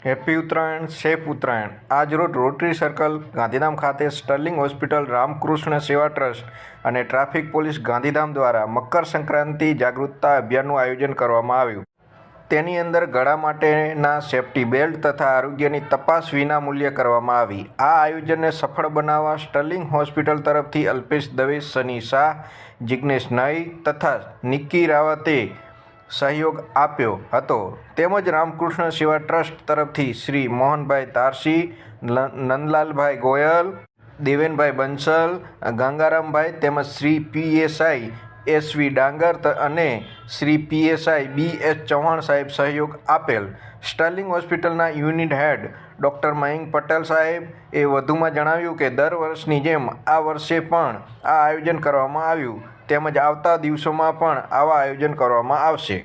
Happy Uttarayan, safe Uttarayan. આજરોજ rotary circle Gandhidham ખાતે Sterling hospital, Ramakrishna સેવા ટ્રસ્ટ અને ટ્રાફિક પોલીસ ગાંધીધામ દ્વારા મકર સંક્રાંતિ જાગૃતતા અભિયાનનું આયોજન કરવામાં આવ્યું. તેની અંદર ગળા માટેના સેફ્ટી બેલ્ટ તથા આરોગ્યની તપાસ વિના મૂલ્યે કરવામાં આવી. આ આયોજનને સફળ બનાવવા સ્ટર્લિંગ હોસ્પિટલ તરફથી અલ્પેશ દવે, સની શાહ, જિગ્નેશ નાઈ તથા નિકી રાવતે સહયોગ આપ્યો હતો. તેમજ રામકૃષ્ણ સેવા ટ્રસ્ટ તરફથી શ્રી મોહનભાઈ તારસી, નંદલાલભાઈ ગોયલ, દેવેનભાઈ બંસલ, ગંગારામભાઈ તેમજ શ્રી પીએસઆઈ એસવી ડાંગર અને શ્રી પીએસઆઈ બીએસ ચૌહાણ સાહેબ સહયોગ આપેલ. સ્ટર્લિંગ હોસ્પિટલના unit head doctor Mayank Patel સાહેબ એ વધુમાં જણાવ્યું કે દર વર્ષની જેમ આ વર્ષે પણ આ આયોજન કરવામાં આવ્યું તેમજ આવતા દિવસોમાં પણ આવા આયોજન કરવામાં આવશે.